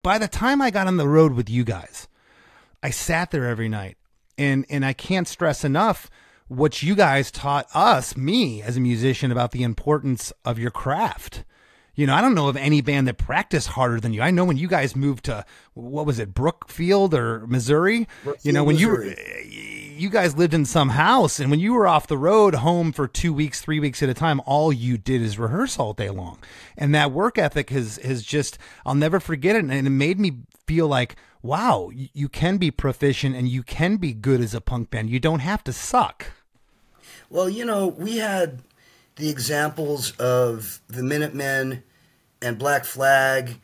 by the time I got on the road with you guys, I sat there every night, and I can't stress enough what you guys taught us, me as a musician, about the importance of your craft. You know, I don't know of any band that practiced harder than you. I know when you guys moved to, what was it, Brookfield or Missouri? Brookfield, you know, when Missouri. you guys lived in some house, and when you were off the road home for 2 weeks, 3 weeks at a time, all you did is rehearse all day long. And that work ethic has just, I'll never forget it. And it made me feel like, wow, you can be proficient and you can be good as a punk band. You don't have to suck. Well, you know, we had the examples of the Minutemen and Black Flag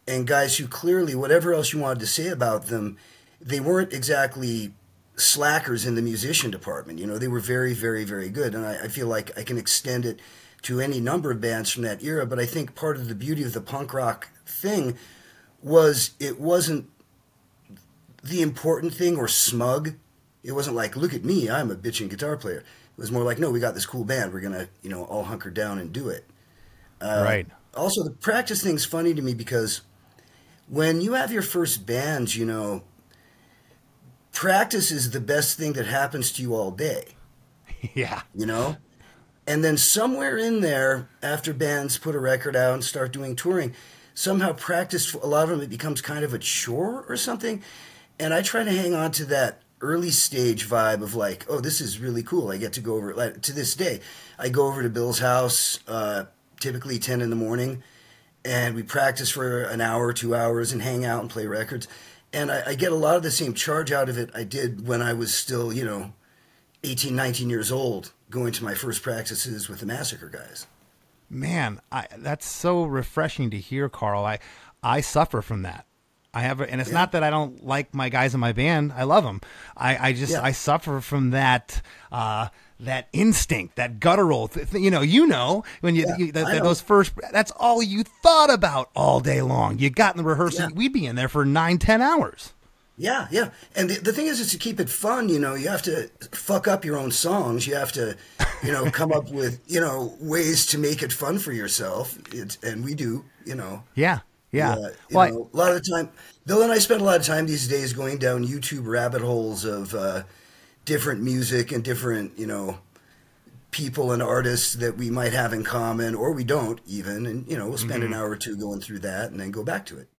and guys who clearly, whatever else you wanted to say about them, they weren't exactly slackers in the musician department. You know, they were very, very, very good. And I feel like I can extend it to any number of bands from that era. But I think part of the beauty of the punk rock thing was it wasn't the important thing or smug. It wasn't like, look at me, I'm a bitchin' guitar player. It was more like, no, we got this cool band. We're going to, you know, all hunker down and do it. Right. Also, the practice thing's funny to me because when you have your first bands, you know, practice is the best thing that happens to you all day. Yeah. You know? And then somewhere in there, after bands put a record out and start doing touring, somehow practice, a lot of them, it becomes kind of a chore or something. And I try to hang on to that early stage vibe of like, oh, this is really cool. I get to go over, like, to this day, I go over to Bill's house, typically 10 in the morning, and we practice for an hour, 2 hours, and hang out and play records. And I get a lot of the same charge out of it I did when I was still, you know, 18, 19 years old, going to my first practices with the Massacre guys. Man, that's so refreshing to hear, Karl. I suffer from that. And it's not that I don't like my guys in my band. I love them. I suffer from that, that instinct, that guttural, you know, when those first, that's all you thought about all day long. You got in the rehearsal, we'd be in there for 9-10 hours. Yeah, yeah. And the thing is to keep it fun, you know, you have to fuck up your own songs. You have to, you know, come up with, you know, ways to make it fun for yourself. And we do, you know. Yeah. Yeah. Well, a lot of the time, Bill and I spend a lot of time these days going down YouTube rabbit holes of different music and different, you know, people and artists that we might have in common, or we don't even. And, you know, we'll spend an hour or two going through that and then go back to it.